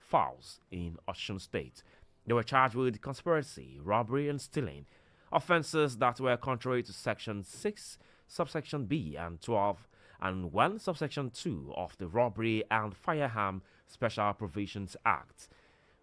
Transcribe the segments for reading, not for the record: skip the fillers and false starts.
fowls in Osun State. They were charged with conspiracy, robbery, and stealing, offences that were contrary to Section 6, subsection B, and 12, and 1, subsection 2 of the Robbery and Firearm Special Provisions Act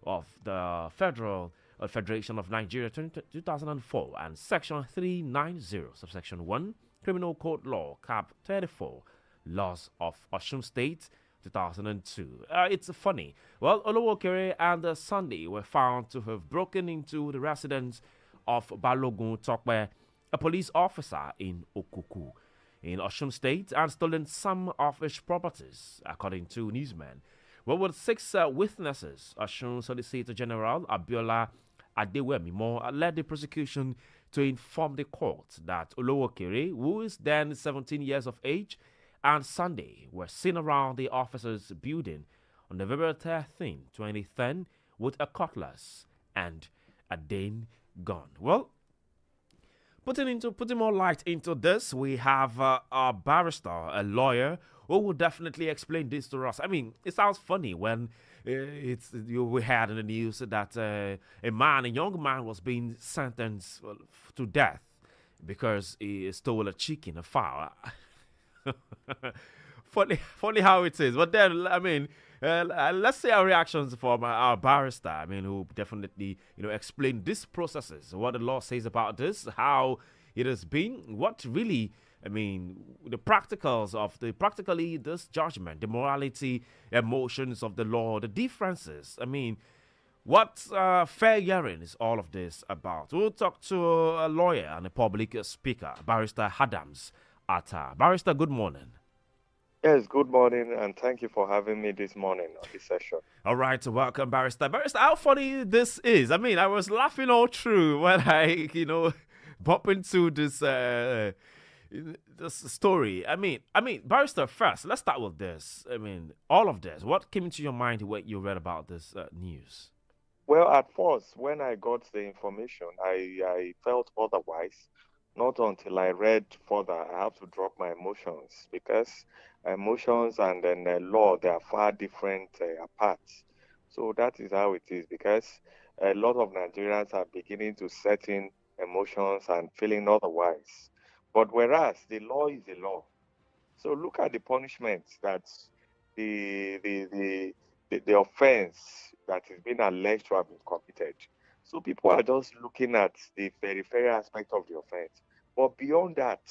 of the Federation of Nigeria 2004, and Section 390, subsection 1, Criminal Code Law, Cap 34, Laws of Osun State 2002. It's funny. Well, Olowokere and Sunday were found to have broken into the residence of Balogun Tokwe, a police officer in Okuku, in Osun State, and stolen some of his properties, according to newsmen. Well, with 6 witnesses, Osun Solicitor General Abiola Adewemimo led the prosecution to inform the court that Olowokere, who is then 17 years of age, and Sunday were seen around the officer's building on November 13, 2010, with a cutlass and a Dane gun. Well, putting more light into this, we have a barrister, a lawyer, who will definitely explain this to us. I mean, it sounds funny when we had in the news that a young man, was being sentenced to death because he stole a chicken, a fowl. funny how it is. But then, I mean, let's see our reactions from our barrister. I mean, who definitely, explain these processes, what the law says about this, how it has been, what really, I mean, the practically this judgment, the morality, emotions of the law, the differences. I mean, what fair hearing is all of this about? We'll talk to a lawyer and a public speaker, Barrister Adams Atta. Barrister, good morning. Yes, good morning, and thank you for having me this morning on this session. All right, welcome, Barrister. Barrister, how funny this is. I mean, I was laughing all through when I, bump into this story. I mean, Barrister, first, let's start with this. I mean, all of this. What came into your mind when you read about this news? Well, at first, when I got the information, I felt otherwise. Not until I read further, I have to drop my emotions, because emotions and then law, they are far different apart. So that is how it is, because a lot of Nigerians are beginning to set in emotions and feeling otherwise. But whereas the law is the law. So look at the punishment that the offense that is being alleged to have been committed. So people are just looking at the peripheral aspect of the offense. But beyond that,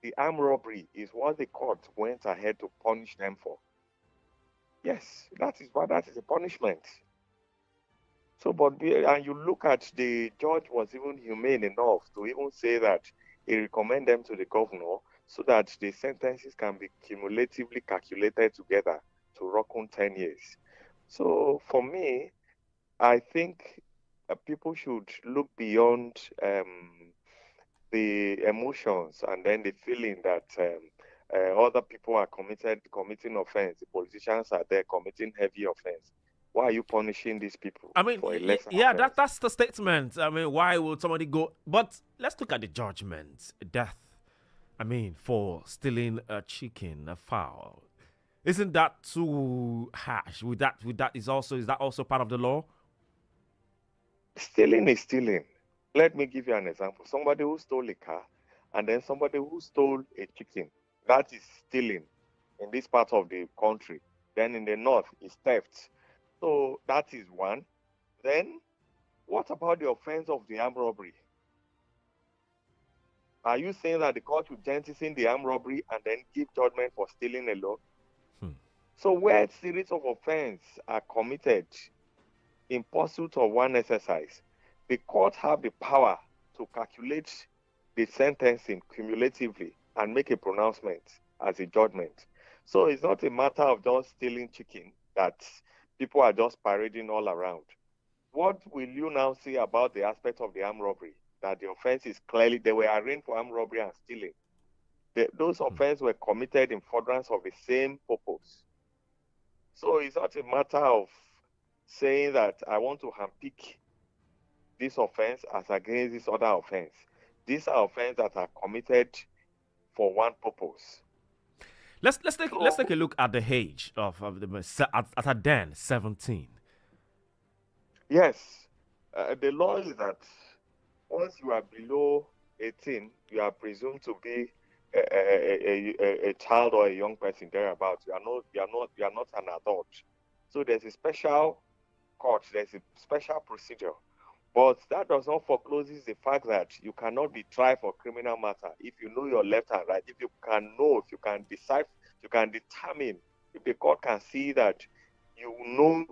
the armed robbery is what the court went ahead to punish them for. Yes, that is a punishment. So, and you look at, the judge was even humane enough to even say that he recommend them to the governor so that the sentences can be cumulatively calculated together to reckon 10 years. So for me, I think people should look beyond the emotions and then the feeling that other people are committing offense. The politicians are there committing heavy offense. Why are you punishing these people? I mean, for a lesser yeah, that's the statement. I mean, why would somebody go? But let's look at the judgment. Death. I mean, for stealing a chicken, a fowl. Isn't that too harsh? Is that also part of the law? Stealing is stealing. Let me give you an example. Somebody who stole a car and then somebody who stole a chicken. That is stealing in this part of the country. Then in the north, is theft. So that is one. Then what about the offense of the armed robbery? Are you saying that the court will jettison the armed robbery and then give judgment for stealing alone? So where series of offense are committed in pursuit of one exercise, the court have the power to calculate the sentencing cumulatively and make a pronouncement as a judgment. So it's not a matter of just stealing chicken that people are just parading all around. What will you now say about the aspect of the armed robbery? That the offense is clearly, they were arraigned for armed robbery and stealing. Those offenses were committed in furtherance of the same purpose. So it's not a matter of saying that I want to handpick this offense as against this other offense. These are offenses that are committed for one purpose. Let's take a look at the age of the at then 17. Yes. The law is that once you are below 18, you are presumed to be a child or a young person thereabouts. You are not an adult. So there's a special court, there's a special procedure. But that does not forecloses the fact that you cannot be tried for criminal matter if you know your left and right, if you can know, if you can decide, you can determine, if the court can see that you know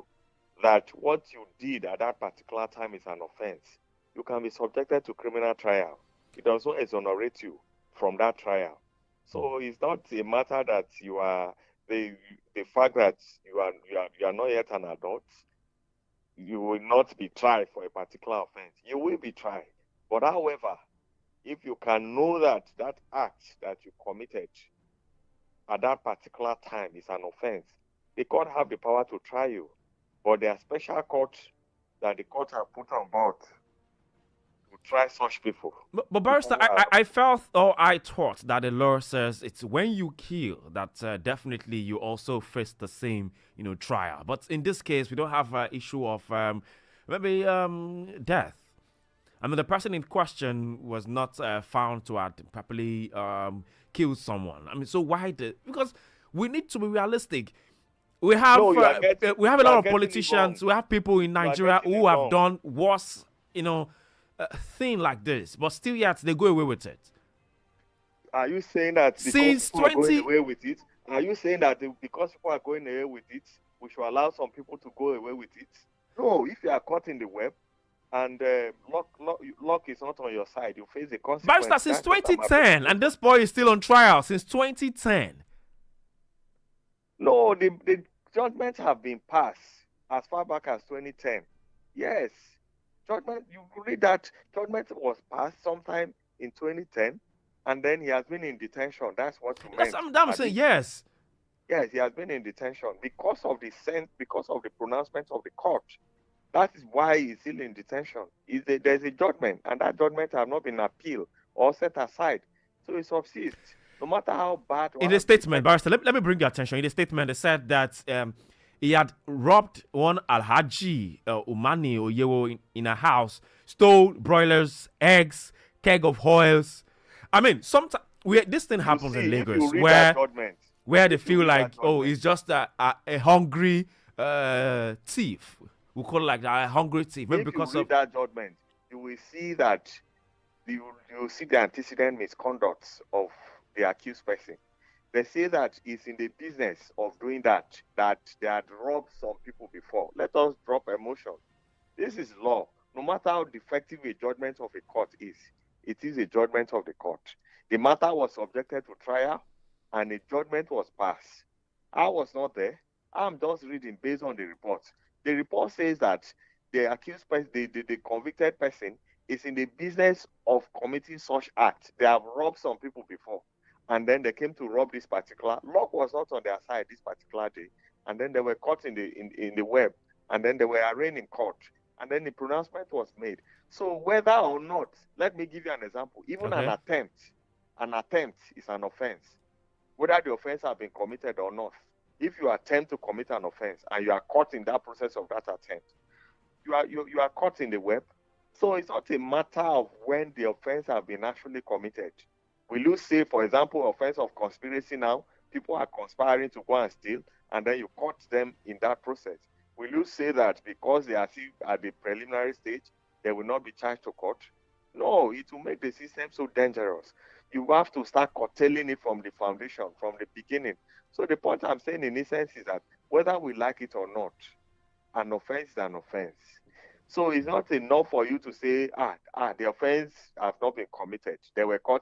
that what you did at that particular time is an offense, you can be subjected to criminal trial. It does not exonerate you from that trial. So it's not a matter that you are the fact that you are not yet an adult, you will not be tried for a particular offense. You will be tried. But however, if you can know that that act that you committed at that particular time is an offense, the court have the power to try you. But there are special courts that the court have put on board to try such people. But Barrister, I felt or I thought that the law says it's when you kill that definitely you also face the same, trial. But in this case, we don't have an issue of maybe death. I mean, the person in question was not found to have properly killed someone. I mean, so why because we need to be realistic. We have we have a lot of politicians. We have people in Nigeria who have done worse, thing like this, but still yet they go away with it. Are you saying that since people are going away with it? Are you saying that because people are going away with it, we should allow some people to go away with it? No, if you are caught in the web and luck is not on your side, you face the consequence. Barrister, since 2010, and this boy is still on trial since 2010. No, the judgments have been passed as far back as 2010. Yes. Judgment, you read that judgment was passed sometime in 2010, and then he has been in detention. That's what you meant. I'm saying yes. Yes, he has been in detention because of the pronouncement of the court. That is why he's still in detention. There's a judgment, and that judgment has not been appealed or set aside. So it subsists. No matter how bad. In the statement, Barrister, let me bring your attention. In the statement, they said that he had robbed one Alhaji Umani Oyewo in a house, stole broilers, eggs, keg of oils. I mean, sometimes this thing happens in Lagos where they feel like, he's just a hungry thief. We call it like that, a hungry thief. Maybe because of that judgment, you will see that you will see the antecedent misconduct of the accused person. They say that it's in the business of doing that they had robbed some people before. Let us drop emotion. This is law. No matter how defective a judgment of a court is, it is a judgment of the court. The matter was subjected to trial, and a judgment was passed. I was not there. I'm just reading based on the report. The report says that the accused person, the convicted person, is in the business of committing such act. They have robbed some people before. And then they came to rob this particular. Luck was not on their side this particular day. And then they were caught in the web. And then they were arraigned in court. And then the pronouncement was made. So whether or not, let me give you an example. Even an attempt is an offense. Whether the offense has been committed or not. If you attempt to commit an offense and you are caught in that process of that attempt, you are caught in the web. So it's not a matter of when the offense has been actually committed. Will you say, for example, offense of conspiracy now, people are conspiring to go and steal, and then you caught them in that process? Will you say that because they are still at the preliminary stage, they will not be charged to court? No, it will make the system so dangerous. You have to start curtailing it from the foundation, from the beginning. So the point I'm saying in essence is that whether we like it or not, an offense is an offense. So it's not enough for you to say, the offense has not been committed. They were caught